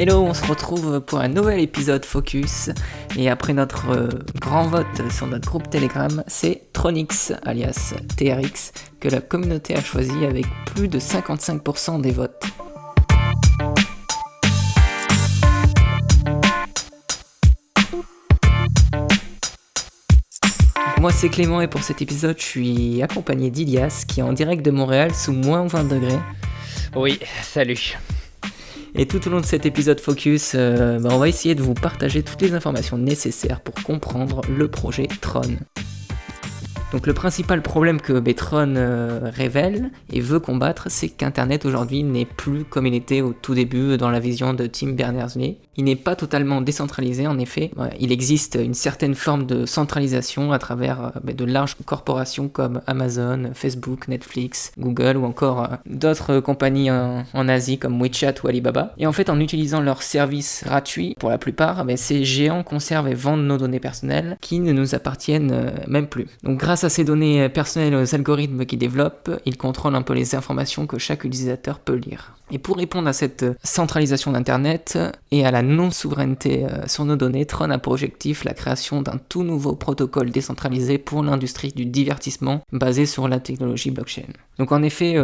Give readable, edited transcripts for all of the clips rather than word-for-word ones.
Hello, on se retrouve pour un nouvel épisode Focus. Et après notre grand vote sur notre groupe Telegram, c'est Tronix, alias TRX, que la communauté a choisi avec plus de 55% des votes. Moi c'est Clément et pour cet épisode je suis accompagné d'Ilias qui est en direct de Montréal sous moins 20 degrés. Oui, salut. Et tout au long de cet épisode Focus, on va essayer de vous partager toutes les informations nécessaires pour comprendre le projet Tron. Donc le principal problème que Tron révèle et veut combattre, c'est qu'Internet aujourd'hui n'est plus comme il était au tout début dans la vision de Tim Berners-Lee. Il n'est pas totalement décentralisé en effet. Il existe une certaine forme de centralisation à travers de larges corporations comme Amazon, Facebook, Netflix, Google ou encore d'autres compagnies en Asie comme WeChat ou Alibaba. Et en fait en utilisant leurs services gratuits pour la plupart, ces géants conservent et vendent nos données personnelles qui ne nous appartiennent même plus. Donc grâce à ces données personnelles et aux algorithmes qu'ils développent, ils contrôlent un peu les informations que chaque utilisateur peut lire. Et pour répondre à cette centralisation d'Internet et à la non-souveraineté sur nos données, Tron a pour objectif la création d'un tout nouveau protocole décentralisé pour l'industrie du divertissement basé sur la technologie blockchain. Donc en effet,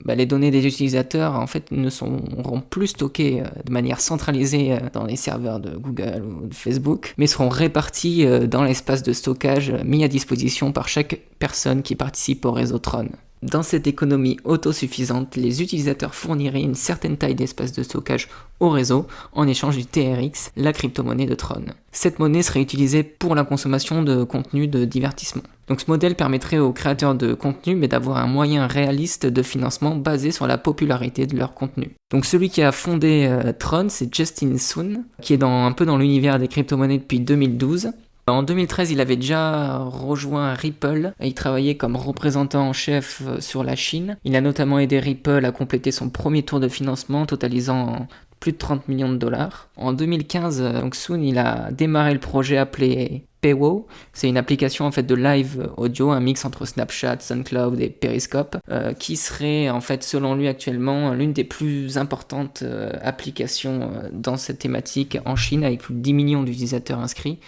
les données des utilisateurs en fait ne seront plus stockées de manière centralisée dans les serveurs de Google ou de Facebook, mais seront réparties dans l'espace de stockage mis à disposition par chaque personne qui participe au réseau Tron. Dans cette économie autosuffisante, les utilisateurs fourniraient une certaine taille d'espace de stockage au réseau en échange du TRX, la crypto-monnaie de Tron. Cette monnaie serait utilisée pour la consommation de contenu de divertissement. Donc ce modèle permettrait aux créateurs de contenu d'avoir un moyen réaliste de financement basé sur la popularité de leur contenu. Donc celui qui a fondé Tron, c'est Justin Sun, qui est un peu dans l'univers des crypto-monnaies depuis 2012. En 2013, il avait déjà rejoint Ripple et il travaillait comme représentant en chef sur la Chine. Il a notamment aidé Ripple à compléter son premier tour de financement, totalisant plus de 30 millions de dollars. En 2015, Sun il a démarré le projet appelé Pewo. C'est une application en fait de live audio, un mix entre Snapchat, SoundCloud et Periscope, qui serait en fait selon lui actuellement l'une des plus importantes applications dans cette thématique en Chine, avec plus de 10 millions d'utilisateurs inscrits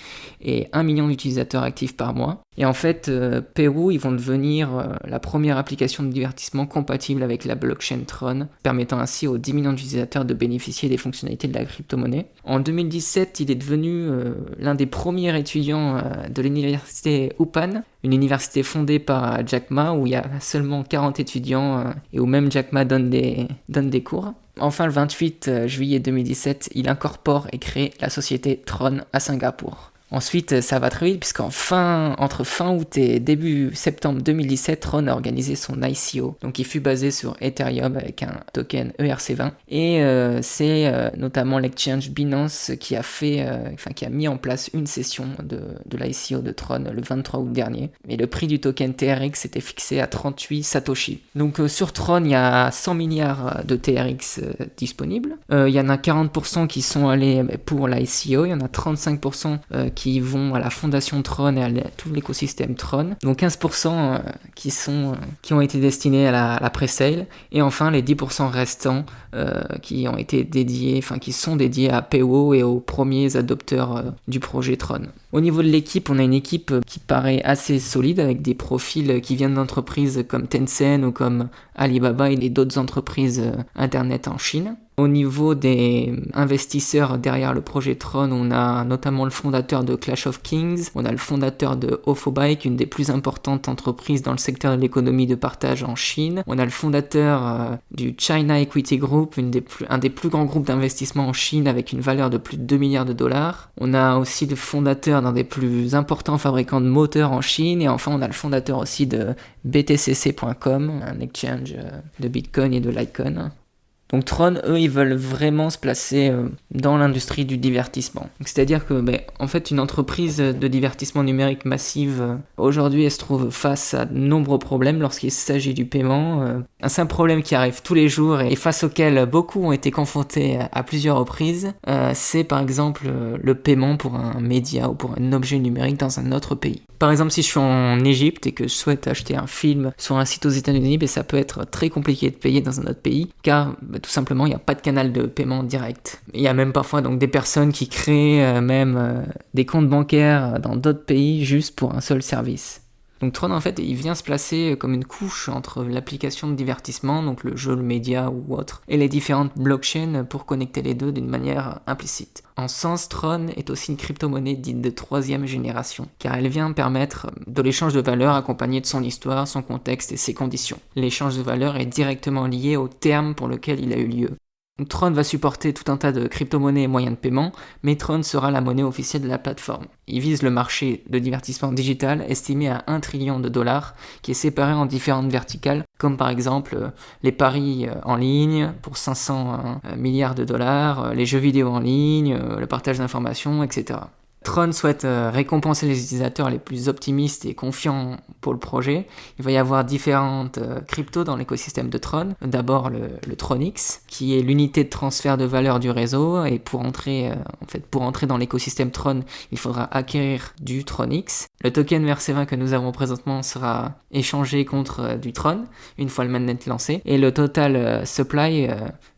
et 1 million d'utilisateurs actifs par mois. Et en fait, Pewo, ils vont devenir la première application de divertissement compatible avec la blockchain Tron, permettant ainsi aux 10 millions d'utilisateurs de bénéficier des fonctionnalités de la crypto-monnaie. En 2017, il est devenu l'un des premiers étudiants de l'université UPenn, une université fondée par Jack Ma où il y a seulement 40 étudiants et où même Jack Ma donne des cours. Enfin, le 28 juillet 2017, il incorpore et crée la société Tron à Singapour. Ensuite, ça va très vite puisqu'entre fin août et début septembre 2017, Tron a organisé son ICO. Donc il fut basé sur Ethereum avec un token ERC20 et c'est notamment l'exchange Binance qui a mis en place une session de l'ICO de Tron le 23 août dernier. Et le prix du token TRX était fixé à 38 Satoshi. Donc sur Tron, il y a 100 milliards de TRX disponibles. Il y en a 40% qui sont allés pour l'ICO, il y en a 35% qui vont à la fondation Tron et à tout l'écosystème Tron, donc 15% qui ont été destinés à la pre-sale, et enfin les 10% restants qui sont dédiés à Pewo et aux premiers adopteurs du projet Tron. Au niveau de l'équipe, on a une équipe qui paraît assez solide avec des profils qui viennent d'entreprises comme Tencent ou comme Alibaba et d'autres entreprises internet en Chine. Au niveau des investisseurs derrière le projet Tron, on a notamment le fondateur de Clash of Kings, on a le fondateur de OFOBike, une des plus importantes entreprises dans le secteur de l'économie de partage en Chine. On a le fondateur du China Equity Group, un des plus grands groupes d'investissement en Chine avec une valeur de plus de 2 milliards de dollars. On a aussi le fondateur d'un des plus importants fabricants de moteurs en Chine. Et enfin, on a le fondateur aussi de BTCC.com, un exchange de Bitcoin et de Litecoin. Donc Tron, eux, ils veulent vraiment se placer dans l'industrie du divertissement. C'est-à-dire que, en fait, une entreprise de divertissement numérique massive, aujourd'hui, elle se trouve face à de nombreux problèmes lorsqu'il s'agit du paiement. Un simple problème qui arrive tous les jours et face auquel beaucoup ont été confrontés à plusieurs reprises, c'est par exemple le paiement pour un média ou pour un objet numérique dans un autre pays. Par exemple, si je suis en Égypte et que je souhaite acheter un film sur un site aux États-Unis, ça peut être très compliqué de payer dans un autre pays, car tout simplement il n'y a pas de canal de paiement direct. Il y a même parfois donc des personnes qui créent des comptes bancaires dans d'autres pays juste pour un seul service. Donc Tron en fait il vient se placer comme une couche entre l'application de divertissement, donc le jeu, le média ou autre, et les différentes blockchains pour connecter les deux d'une manière implicite. En sens, Tron est aussi une crypto-monnaie dite de 3e génération, car elle vient permettre de l'échange de valeurs accompagné de son histoire, son contexte et ses conditions. L'échange de valeurs est directement lié au terme pour lequel il a eu lieu. Tron va supporter tout un tas de crypto-monnaies et moyens de paiement, mais Tron sera la monnaie officielle de la plateforme. Il vise le marché de divertissement digital estimé à 1 trillion de dollars, qui est séparé en différentes verticales, comme par exemple les paris en ligne pour 500 milliards de dollars, les jeux vidéo en ligne, le partage d'informations, etc. Tron souhaite récompenser les utilisateurs les plus optimistes et confiants pour le projet. Il va y avoir différentes cryptos dans l'écosystème de Tron. D'abord le Tronix, qui est l'unité de transfert de valeur du réseau. Et pour entrer dans l'écosystème Tron, il faudra acquérir du Tronix. Le token VRC20 que nous avons présentement sera échangé contre du Tron, une fois le mainnet lancé. Et le total supply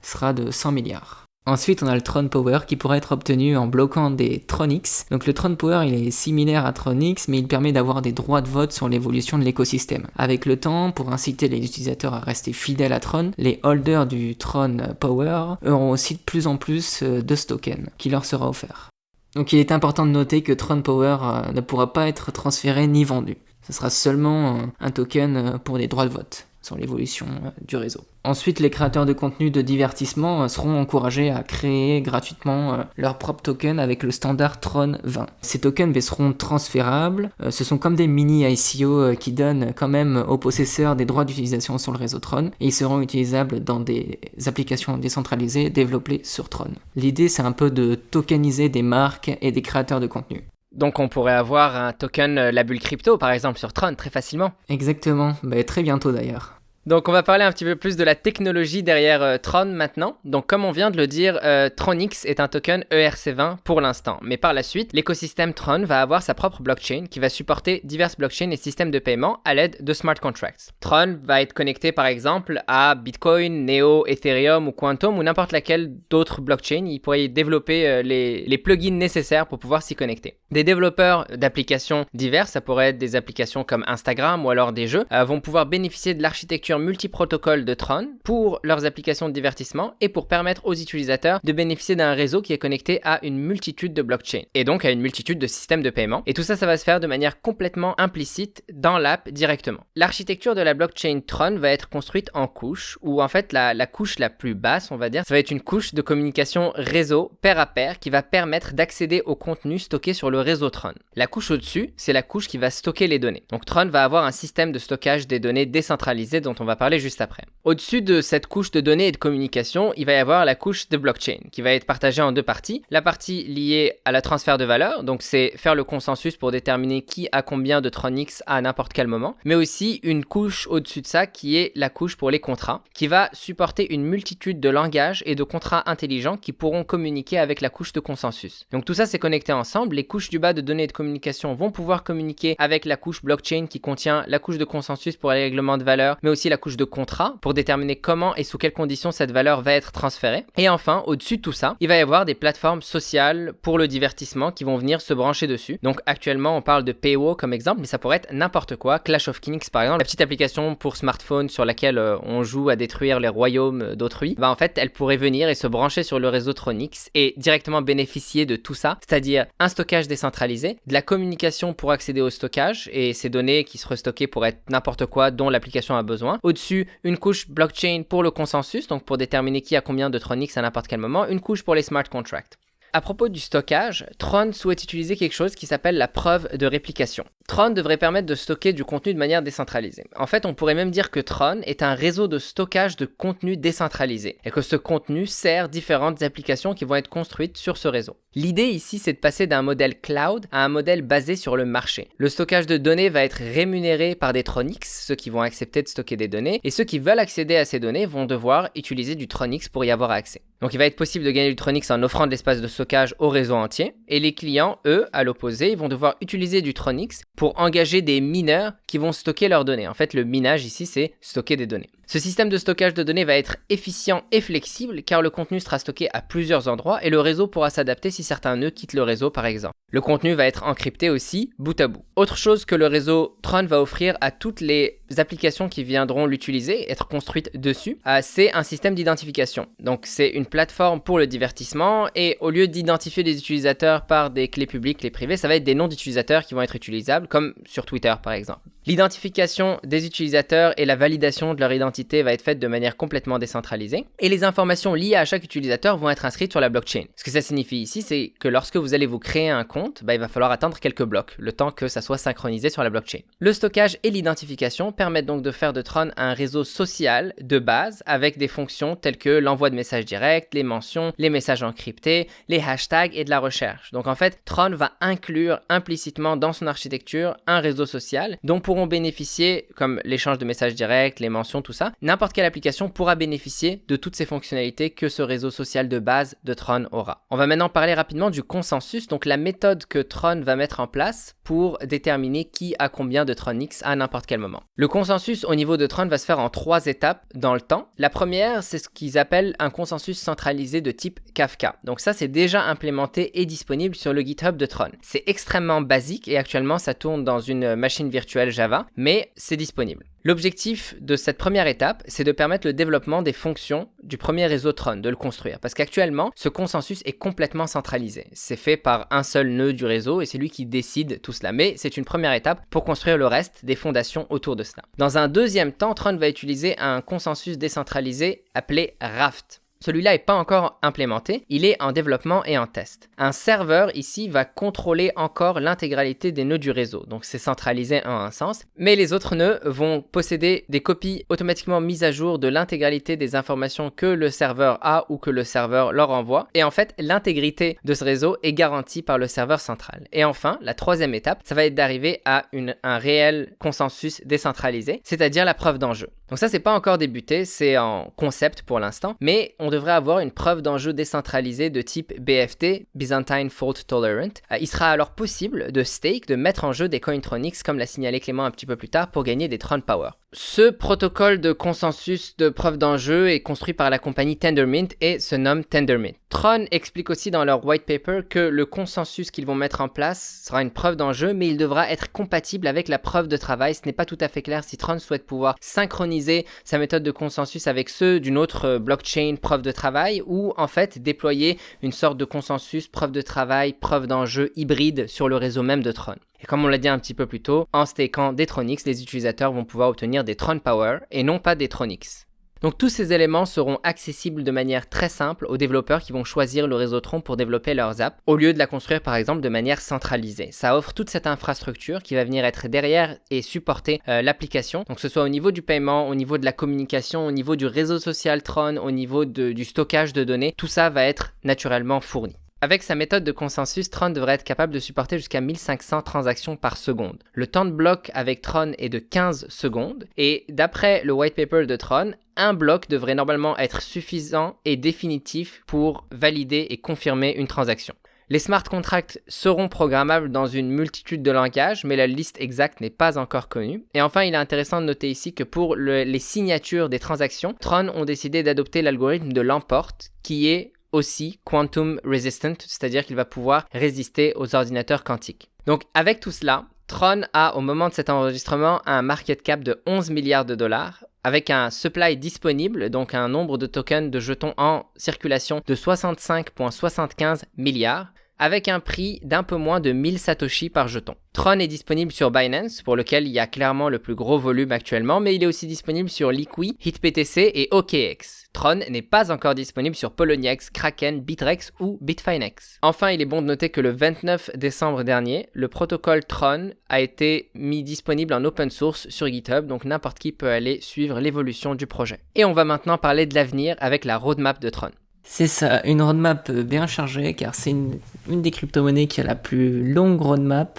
sera de 100 milliards. Ensuite, on a le Tron Power qui pourrait être obtenu en bloquant des Tronix. Donc le Tron Power, il est similaire à Tronix, mais il permet d'avoir des droits de vote sur l'évolution de l'écosystème. Avec le temps, pour inciter les utilisateurs à rester fidèles à Tron, les holders du Tron Power auront aussi de plus en plus de ce token qui leur sera offert. Donc il est important de noter que Tron Power ne pourra pas être transféré ni vendu. Ce sera seulement un token pour des droits de vote sur l'évolution du réseau. Ensuite, les créateurs de contenu de divertissement seront encouragés à créer gratuitement leur propre token avec le standard Tron 20. Ces tokens seront transférables, ce sont comme des mini ICO qui donnent quand même aux possesseurs des droits d'utilisation sur le réseau Tron et ils seront utilisables dans des applications décentralisées développées sur Tron. L'idée c'est un peu de tokeniser des marques et des créateurs de contenu. Donc on pourrait avoir un token La Bulle Crypto par exemple sur Tron très facilement. Exactement, très bientôt d'ailleurs. Donc on va parler un petit peu plus de la technologie derrière Tron maintenant. Donc comme on vient de le dire, Tronix est un token ERC20 pour l'instant. Mais par la suite, l'écosystème Tron va avoir sa propre blockchain qui va supporter diverses blockchains et systèmes de paiement à l'aide de smart contracts. Tron va être connecté par exemple à Bitcoin, Neo, Ethereum ou Quantum ou n'importe laquelle d'autres blockchains. Il pourrait y développer les plugins nécessaires pour pouvoir s'y connecter. Des développeurs d'applications diverses, ça pourrait être des applications comme Instagram ou alors des jeux, vont pouvoir bénéficier de l'architecture multiprotocole de Tron pour leurs applications de divertissement et pour permettre aux utilisateurs de bénéficier d'un réseau qui est connecté à une multitude de blockchains et donc à une multitude de systèmes de paiement. Et tout ça, ça va se faire de manière complètement implicite dans l'app directement. L'architecture de la blockchain Tron va être construite en couches où en fait la couche la plus basse, on va dire, ça va être une couche de communication réseau pair à pair qui va permettre d'accéder au contenu stocké sur le réseau Tron. La couche au-dessus, c'est la couche qui va stocker les données. Donc Tron va avoir un système de stockage des données décentralisé dont on va parler juste après. Au-dessus de cette couche de données et de communication, il va y avoir la couche de blockchain qui va être partagée en deux parties. La partie liée à la transfert de valeur, donc c'est faire le consensus pour déterminer qui a combien de Tronix à n'importe quel moment, mais aussi une couche au-dessus de ça qui est la couche pour les contrats, qui va supporter une multitude de langages et de contrats intelligents qui pourront communiquer avec la couche de consensus. Donc tout ça c'est connecté ensemble, les couches du bas de données et de communication vont pouvoir communiquer avec la couche blockchain qui contient la couche de consensus pour les règlements de valeur, mais aussi la couche de contrat pour déterminer comment et sous quelles conditions cette valeur va être transférée. Et enfin, au-dessus de tout ça, il va y avoir des plateformes sociales pour le divertissement qui vont venir se brancher dessus. Donc actuellement, on parle de Paywo comme exemple, mais ça pourrait être n'importe quoi. Clash of Kings par exemple, la petite application pour smartphone sur laquelle on joue à détruire les royaumes d'autrui, en fait, elle pourrait venir et se brancher sur le réseau Tronix et directement bénéficier de tout ça, c'est-à-dire un stockage décentralisé, de la communication pour accéder au stockage et ces données qui seraient stockées pour être n'importe quoi dont l'application a besoin. Au-dessus, une couche blockchain pour le consensus, donc pour déterminer qui a combien de Tronix à n'importe quel moment, une couche pour les smart contracts. À propos du stockage, Tron souhaite utiliser quelque chose qui s'appelle la preuve de réplication. Tron devrait permettre de stocker du contenu de manière décentralisée. En fait, on pourrait même dire que Tron est un réseau de stockage de contenu décentralisé et que ce contenu sert différentes applications qui vont être construites sur ce réseau. L'idée ici, c'est de passer d'un modèle cloud à un modèle basé sur le marché. Le stockage de données va être rémunéré par des Tronix, ceux qui vont accepter de stocker des données, et ceux qui veulent accéder à ces données vont devoir utiliser du Tronix pour y avoir accès. Donc il va être possible de gagner du Tronix en offrant de l'espace de stockage au réseau entier, et les clients, eux, à l'opposé, ils vont devoir utiliser du Tronix pour engager des mineurs qui vont stocker leurs données. En fait, le minage ici, c'est stocker des données. Ce système de stockage de données va être efficient et flexible car le contenu sera stocké à plusieurs endroits et le réseau pourra s'adapter si certains nœuds quittent le réseau par exemple. Le contenu va être encrypté aussi, bout à bout. Autre chose que le réseau Tron va offrir à toutes les applications qui viendront l'utiliser, être construites dessus, c'est un système d'identification. Donc c'est une plateforme pour le divertissement et au lieu d'identifier les utilisateurs par des clés publiques, clés privées, ça va être des noms d'utilisateurs qui vont être utilisables, comme sur Twitter par exemple. L'identification des utilisateurs et la validation de leur identité va être faite de manière complètement décentralisée et les informations liées à chaque utilisateur vont être inscrites sur la blockchain. Ce que ça signifie ici, c'est que lorsque vous allez vous créer un compte, il va falloir attendre quelques blocs, le temps que ça soit synchronisé sur la blockchain. Le stockage et l'identification permettent donc de faire de Tron un réseau social de base avec des fonctions telles que l'envoi de messages directs, les mentions, les messages encryptés, les hashtags et de la recherche. Donc en fait, Tron va inclure implicitement dans son architecture un réseau social dont pourront bénéficier, comme l'échange de messages directs, les mentions, tout ça, n'importe quelle application pourra bénéficier de toutes ces fonctionnalités que ce réseau social de base de Tron aura. On va maintenant parler rapidement du consensus, donc la méthode que Tron va mettre en place pour déterminer qui a combien de Tronix à n'importe quel moment. Le consensus au niveau de Tron va se faire en 3 étapes dans le temps. La première, c'est ce qu'ils appellent un consensus centralisé de type Kafka. Donc ça, c'est déjà implémenté et disponible sur le GitHub de Tron. C'est extrêmement basique et actuellement, ça tourne dans une machine virtuelle Java, mais c'est disponible. L'objectif de cette première étape, c'est de permettre le développement des fonctions du premier réseau Tron, de le construire. Parce qu'actuellement, ce consensus est complètement centralisé. C'est fait par un seul nœud du réseau et c'est lui qui décide tout cela. Mais c'est une première étape pour construire le reste des fondations autour de cela. Dans un deuxième temps, Tron va utiliser un consensus décentralisé appelé Raft. Celui-là n'est pas encore implémenté, il est en développement et en test. Un serveur ici va contrôler encore l'intégralité des nœuds du réseau, donc c'est centralisé en un sens, mais les autres nœuds vont posséder des copies automatiquement mises à jour de l'intégralité des informations que le serveur a ou que le serveur leur envoie, et en fait l'intégrité de ce réseau est garantie par le serveur central. Et enfin, la troisième étape, ça va être d'arriver à un réel consensus décentralisé, c'est-à-dire la preuve d'enjeu. Donc ça, c'est pas encore débuté, c'est en concept pour l'instant, mais on devrait avoir une preuve d'enjeu décentralisée de type BFT, Byzantine Fault Tolerant. Il sera alors possible de stake, de mettre en jeu des Cointronics, comme l'a signalé Clément un petit peu plus tard, pour gagner des Tron Power. Ce protocole de consensus de preuve d'enjeu est construit par la compagnie Tendermint et se nomme Tendermint. Tron explique aussi dans leur white paper que le consensus qu'ils vont mettre en place sera une preuve d'enjeu, mais il devra être compatible avec la preuve de travail. Ce n'est pas tout à fait clair si Tron souhaite pouvoir synchroniser sa méthode de consensus avec ceux d'une autre blockchain preuve de travail ou en fait déployer une sorte de consensus preuve de travail, preuve d'enjeu hybride sur le réseau même de Tron. Et comme on l'a dit un petit peu plus tôt, en stakant des Tronix, les utilisateurs vont pouvoir obtenir des Tron Power et non pas des Tronix. Donc tous ces éléments seront accessibles de manière très simple aux développeurs qui vont choisir le réseau Tron pour développer leurs apps, au lieu de la construire par exemple de manière centralisée. Ça offre toute cette infrastructure qui va venir être derrière et supporter l'application, donc que ce soit au niveau du paiement, au niveau de la communication, au niveau du réseau social Tron, au niveau du stockage de données, tout ça va être naturellement fourni. Avec sa méthode de consensus, Tron devrait être capable de supporter jusqu'à 1500 transactions par seconde. Le temps de bloc avec Tron est de 15 secondes et d'après le white paper de Tron, un bloc devrait normalement être suffisant et définitif pour valider et confirmer une transaction. Les smart contracts seront programmables dans une multitude de langages, mais la liste exacte n'est pas encore connue. Et enfin, il est intéressant de noter ici que pour les signatures des transactions, Tron ont décidé d'adopter l'algorithme de Lamport, qui est aussi quantum resistant, c'est-à-dire qu'il va pouvoir résister aux ordinateurs quantiques. Donc avec tout cela, Tron a au moment de cet enregistrement un market cap de 11 milliards de dollars, avec un supply disponible, donc un nombre de tokens de jetons en circulation de 65,75 milliards, avec un prix d'un peu moins de 1000 Satoshi par jeton. Tron est disponible sur Binance, pour lequel il y a clairement le plus gros volume actuellement, mais il est aussi disponible sur Liqui, HitPTC et OKX. Tron n'est pas encore disponible sur Poloniex, Kraken, Bitrex ou Bitfinex. Enfin, il est bon de noter que le 29 décembre dernier, le protocole Tron a été mis disponible en open source sur GitHub, donc n'importe qui peut aller suivre l'évolution du projet. Et on va maintenant parler de l'avenir avec la roadmap de Tron. C'est ça, une roadmap bien chargée car c'est une des crypto-monnaies qui a la plus longue roadmap,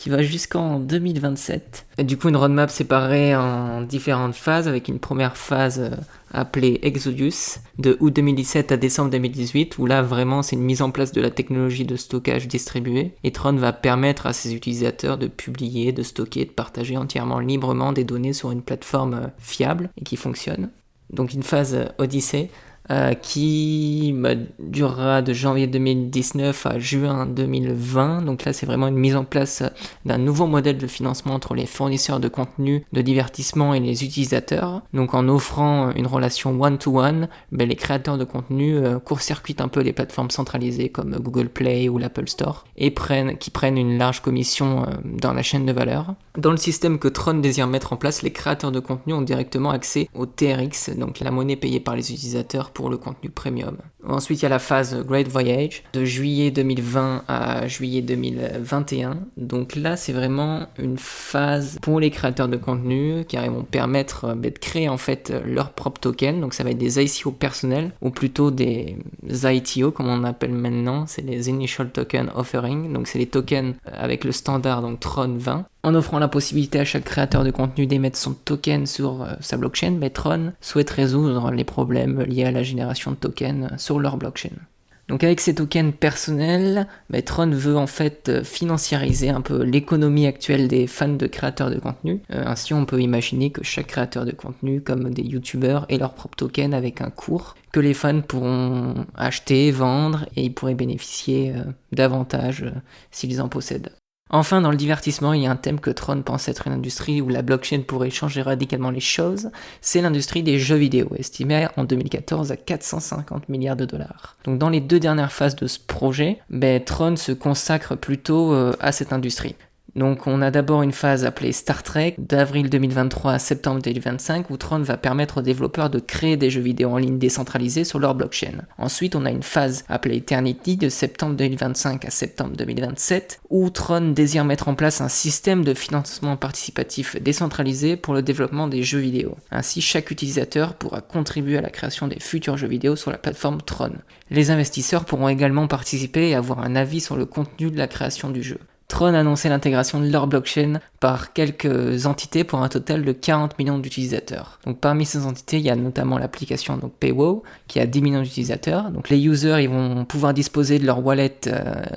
qui va jusqu'en 2027. Et du coup, une roadmap séparée en différentes phases, avec une première phase appelée Exodus, de août 2017 à décembre 2018, où là, vraiment, c'est une mise en place de la technologie de stockage distribué. Et Tron va permettre à ses utilisateurs de publier, de stocker, de partager entièrement librement des données sur une plateforme fiable et qui fonctionne. Donc une phase Odyssey, qui durera de janvier 2019 à juin 2020. Donc là, c'est vraiment une mise en place d'un nouveau modèle de financement entre les fournisseurs de contenu, de divertissement et les utilisateurs. Donc en offrant une relation one-to-one, les créateurs de contenu court-circuitent un peu les plateformes centralisées comme Google Play ou l'Apple Store et qui prennent une large commission dans la chaîne de valeur. Dans le système que Tron désire mettre en place, les créateurs de contenu ont directement accès au TRX, donc la monnaie payée par les utilisateurs pour le contenu premium. Ensuite, il y a la phase Great Voyage, de juillet 2020 à juillet 2021. Donc là, c'est vraiment une phase pour les créateurs de contenu, car ils vont permettre de créer en fait leur propre token. Donc ça va être des ICO personnels, ou plutôt des ITO, comme on appelle maintenant. C'est les Initial Token Offering. Donc c'est les tokens avec le standard, donc Tron 20. En offrant la possibilité à chaque créateur de contenu d'émettre son token sur sa blockchain, Tron souhaite résoudre les problèmes liés à la génération de tokens sur leur blockchain. Donc avec ces tokens personnels, Tron veut en fait financiariser un peu l'économie actuelle des fans de créateurs de contenu. Ainsi, on peut imaginer que chaque créateur de contenu, comme des youtubeurs, ait leur propre token avec un cours que les fans pourront acheter, vendre et ils pourraient bénéficier davantage s'ils en possèdent. Enfin, dans le divertissement, il y a un thème que Tron pense être une industrie où la blockchain pourrait changer radicalement les choses, c'est l'industrie des jeux vidéo, estimée en 2014 à 450 milliards de dollars. Donc dans les 2 dernières phases de ce projet, Tron se consacre plutôt à cette industrie. Donc on a d'abord une phase appelée Star Trek, d'avril 2023 à septembre 2025, où Tron va permettre aux développeurs de créer des jeux vidéo en ligne décentralisés sur leur blockchain. Ensuite, on a une phase appelée Eternity, de septembre 2025 à septembre 2027, où Tron désire mettre en place un système de financement participatif décentralisé pour le développement des jeux vidéo. Ainsi, chaque utilisateur pourra contribuer à la création des futurs jeux vidéo sur la plateforme Tron. Les investisseurs pourront également participer et avoir un avis sur le contenu de la création du jeu. Tron a annoncé l'intégration de leur blockchain par quelques entités pour un total de 40 millions d'utilisateurs. Donc parmi ces entités, il y a notamment l'application PayWow qui a 10 millions d'utilisateurs. Donc les users, ils vont pouvoir disposer de leur wallet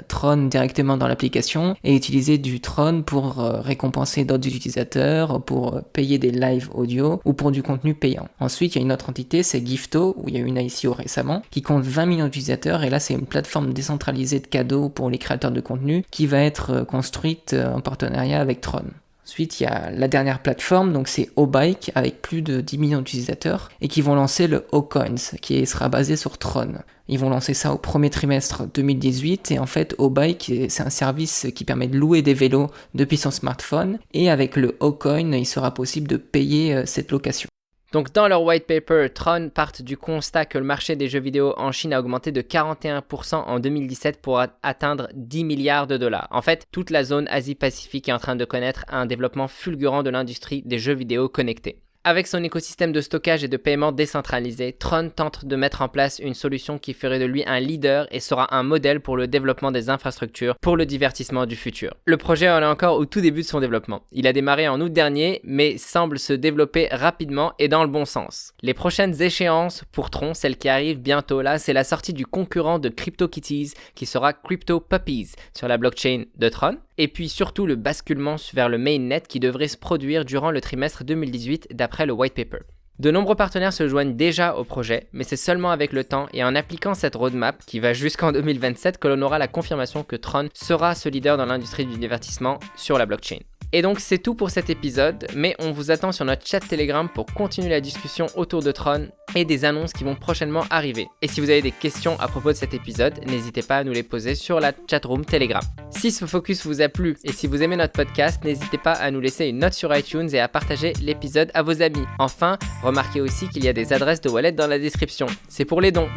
Tron directement dans l'application et utiliser du Tron pour récompenser d'autres utilisateurs, pour payer des live audio ou pour du contenu payant. Ensuite, il y a une autre entité, c'est Gifto, où il y a eu une ICO récemment, qui compte 20 millions d'utilisateurs et là c'est une plateforme décentralisée de cadeaux pour les créateurs de contenu qui va être construite en partenariat avec Tron. Ensuite, il y a la dernière plateforme, donc c'est Obike, avec plus de 10 millions d'utilisateurs, et qui vont lancer le Ocoins, qui sera basé sur Tron. Ils vont lancer ça au premier trimestre 2018, et en fait, Obike, c'est un service qui permet de louer des vélos depuis son smartphone, et avec le Ocoin, il sera possible de payer cette location. Donc dans leur white paper, Tron partent du constat que le marché des jeux vidéo en Chine a augmenté de 41% en 2017 pour atteindre 10 milliards de dollars. En fait, toute la zone Asie-Pacifique est en train de connaître un développement fulgurant de l'industrie des jeux vidéo connectés. Avec son écosystème de stockage et de paiement décentralisé, Tron tente de mettre en place une solution qui ferait de lui un leader et sera un modèle pour le développement des infrastructures pour le divertissement du futur. Le projet en est encore au tout début de son développement. Il a démarré en août dernier, mais semble se développer rapidement et dans le bon sens. Les prochaines échéances pour Tron, celle qui arrive bientôt là, c'est la sortie du concurrent de CryptoKitties qui sera CryptoPuppies sur la blockchain de Tron. Et puis surtout le basculement vers le mainnet qui devrait se produire durant le trimestre 2018 d'après le white paper. De nombreux partenaires se joignent déjà au projet, mais c'est seulement avec le temps et en appliquant cette roadmap qui va jusqu'en 2027 que l'on aura la confirmation que Tron sera ce leader dans l'industrie du divertissement sur la blockchain. Et donc c'est tout pour cet épisode, mais on vous attend sur notre chat Telegram pour continuer la discussion autour de Tron et des annonces qui vont prochainement arriver. Et si vous avez des questions à propos de cet épisode, n'hésitez pas à nous les poser sur la chatroom Telegram. Si ce focus vous a plu et si vous aimez notre podcast, n'hésitez pas à nous laisser une note sur iTunes et à partager l'épisode à vos amis. Enfin, remarquez aussi qu'il y a des adresses de wallet dans la description. C'est pour les dons.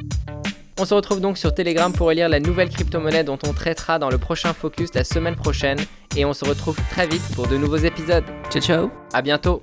On se retrouve donc sur Telegram pour élire la nouvelle crypto-monnaie dont on traitera dans le prochain focus la semaine prochaine. Et on se retrouve très vite pour de nouveaux épisodes. Ciao ciao. À bientôt.